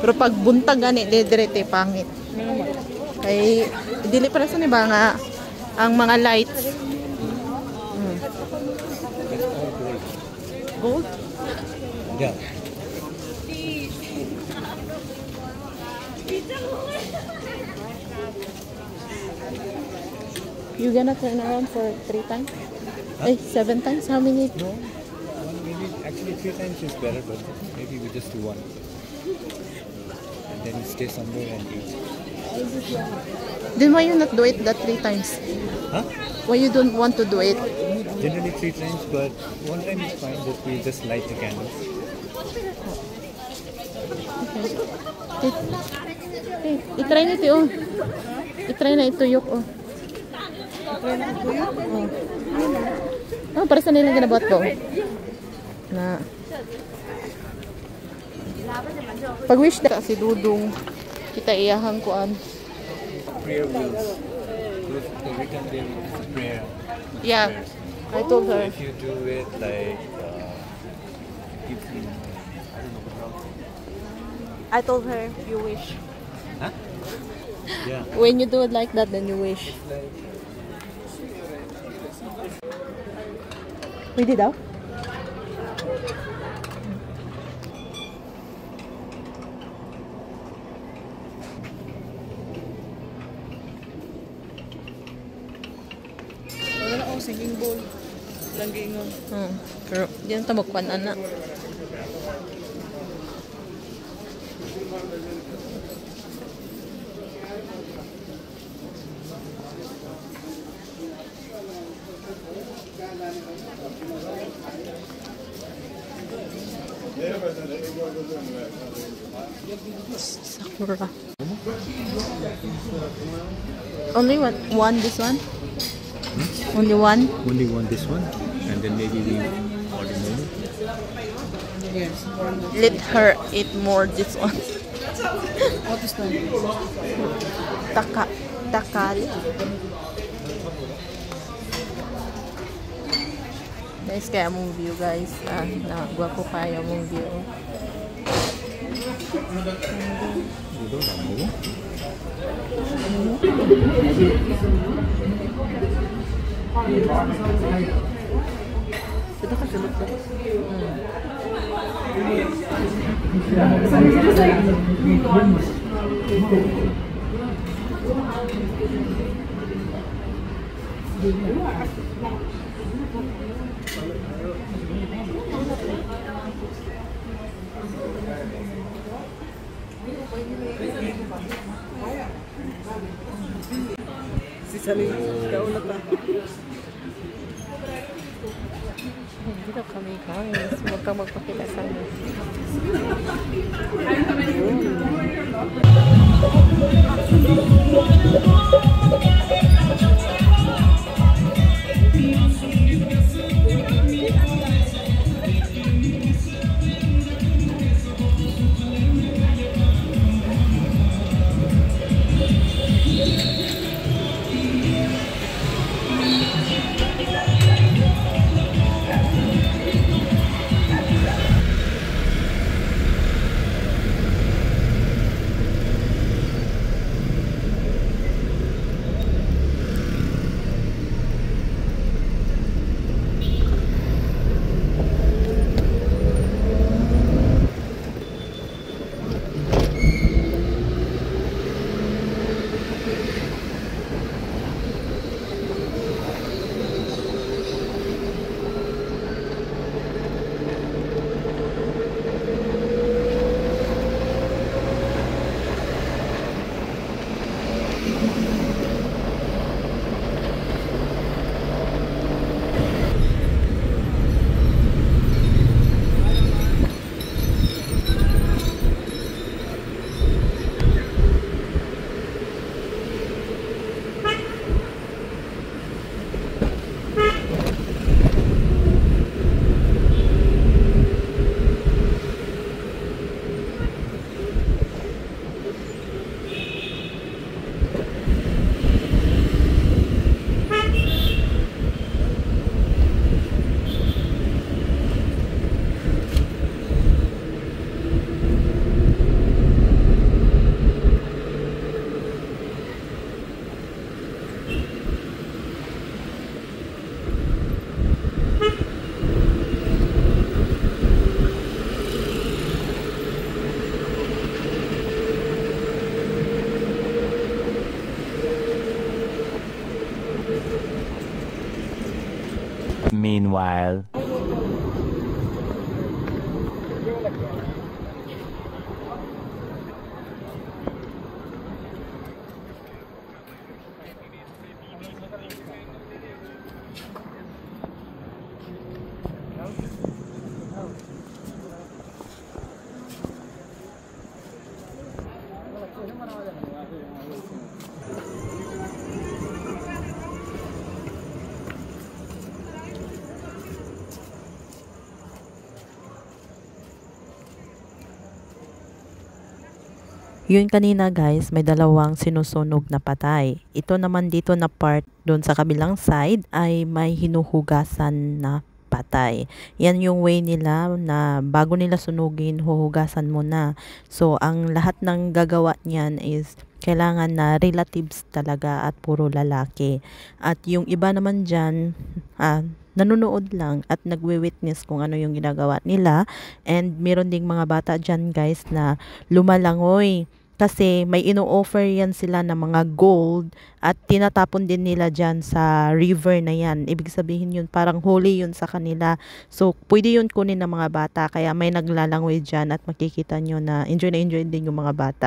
Pero pag buntag gani direte pangit. Kay dili para sa ni ba nga ang mga lights. Gold? Yeah. You gonna turn around for 3 times? Huh? 7 times? How many? No, maybe actually 3 times is better, but maybe we just do 1. And then we stay somewhere and eat. Then why you not do it that 3 times? Huh? Why you don't want to do it? Generally 3 times, but 1 time is fine that we just light the candles. Okay. I-try na ito, oh. I-try na ituyok, oh. Oh, para sa nilang ginabuhat ko. Na. Pag wish na si Dudong, kita iyahang kuan. Prayer wheels. The written there is prayer. Yeah, I told her. If you do it like, if you, I told her, you wish. huh? Yeah. When you do it like that, then you wish. Pwede daw? Wala na akong singing bowl. Langgingon. Pero diyan ta magkuan ana. Sakura. Only one this one? Only one? Only one this one, and then maybe we order more. Yes. Let her eat more this one. What is that? Takali. Guys, kaya mong view guys. Gwapo kayo mong view. Kita ka sulot ba? Si Saling, kauna pa. Dito kami guys. Huwag kang magpakita sa amin. Meanwhile. Yun kanina guys, may dalawang sinusunog na patay. Ito naman dito na part doon sa kabilang side ay may hinuhugasan na patay. Yan yung way nila na bago nila sunugin, huhugasan mo na. So, ang lahat ng gagawa niyan is kailangan na relatives talaga at puro lalaki. At yung iba naman dyan, nanonood lang at nagwe-witness kung ano yung ginagawa nila. And meron ding mga bata dyan guys na lumalangoy. Kasi may ino-offer yan sila ng mga gold at tinatapon din nila dyan sa river na yan. Ibig sabihin yun, parang holy yun sa kanila. So, pwede yun kunin ng mga bata. Kaya may naglalangoy dyan at makikita nyo na enjoy din yung mga bata.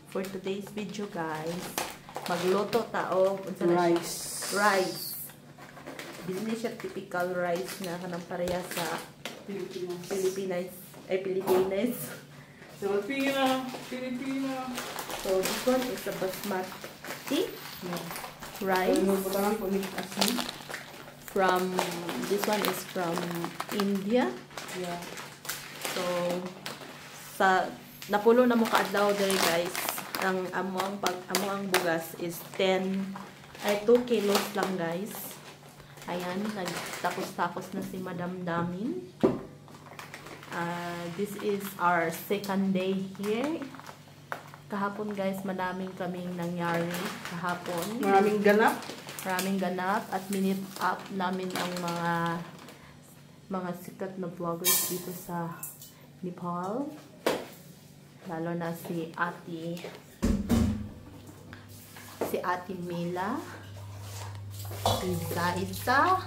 For today's video guys, magluto tao Rice. Business siya typical rice na kanang pareha sa Pilipinas. Pilipinas. Pilipina. So this one is a basmati rice from, this one is from India. Yeah. So sa napulo na mo kaadlaw diri guys. Ang amuang bugas is 2 kilos lang guys. Ayan, nagtapos-tapos na si Madam Damin. This is our second day here. Kahapon guys, madaming kaming nangyari kahapon. Maraming ganap At minute up namin ang mga sikat na vloggers dito sa Nepal. Lalo na si Ate Mila, si Zaisa,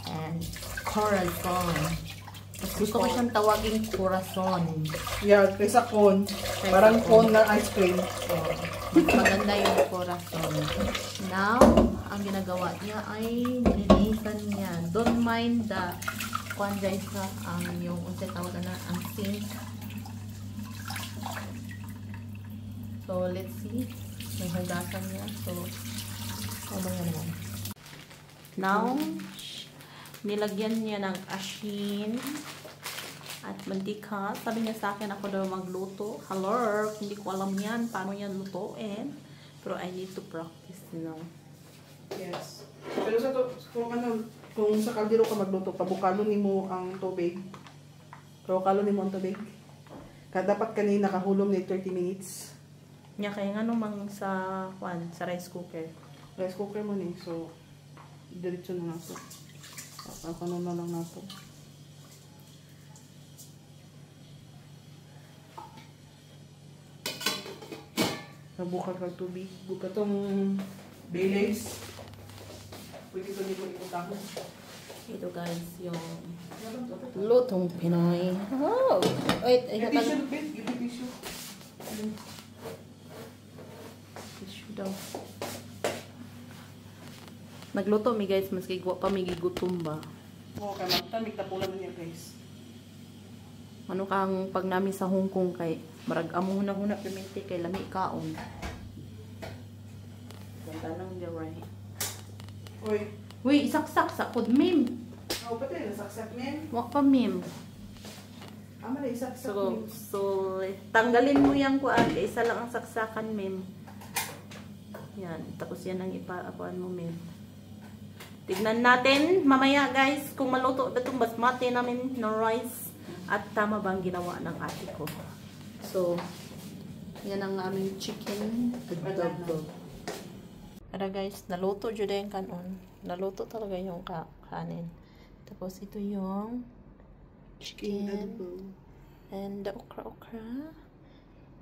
and Corazon. Mas gusto ko siyang tawagin Corazon. Yeah, kaysa cone. Parang cone na ice cream. So, mas maganda yung Corazon. Now, ang ginagawa niya ay nilinisan niya. Don't mind the guys na yung unsay tawag na ang sink. So, let's see. May hugasan niya. So, naman. Now, nilagyan niya ng asin at mantika. Sabi niya sa akin, ako daw magluto. Hello, hindi ko alam yan. Paano yan lutuin? Pero I need to practice, you know. Yes. Pero kung sa kaldero ka magluto, pabukalo nimo ang tubig. Pabukalo nimo ang tubig. Dapat kanina kahulom ni 30 minutes. Nya kaya nga namang sa rice cooker. Rice cooker mo ni. So, diretso na lang po. Ano na lang nato. Nabukal kag tubig. Buka tong Baileys. Pwede ito nito iputang. Ito guys, yung lutong Pinoy. Oh! Wait, ay Tissue, babe. Give me tissue. tissue daw. Nagluto mi guys, maski guwa pa mi gigutom ba. Oo, kaya magtamig tapulan niya guys. Ano kang pag nami sa Hong Kong kay marag amo huna piminti kay lami kaon. Ganda nang diray. Uy. Uy, isaksak sa pod mim. Oo, pati nasaksak men. Wa pa mim. Ama na isaksak So, men. so tanggalin mo yang kuan, isa lang ang saksakan mim. Yan, tapos yan ang ipaapuan mo mim. Tignan natin mamaya guys kung maluto ba itong basmati namin na rice at tama bang ginawa ng ate ko. So, yan ang aming chicken adobo. Ara guys, naluto jud yung kanon. Naluto talaga yung kanin. Tapos ito yung chicken and the okra.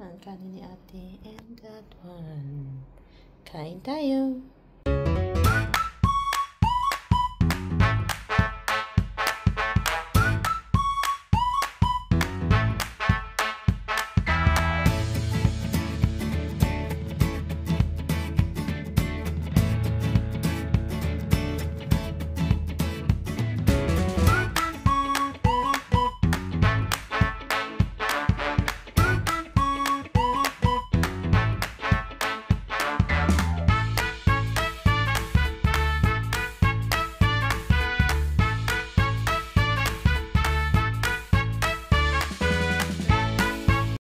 Ang kanin ni ate and that one. Kain tayo.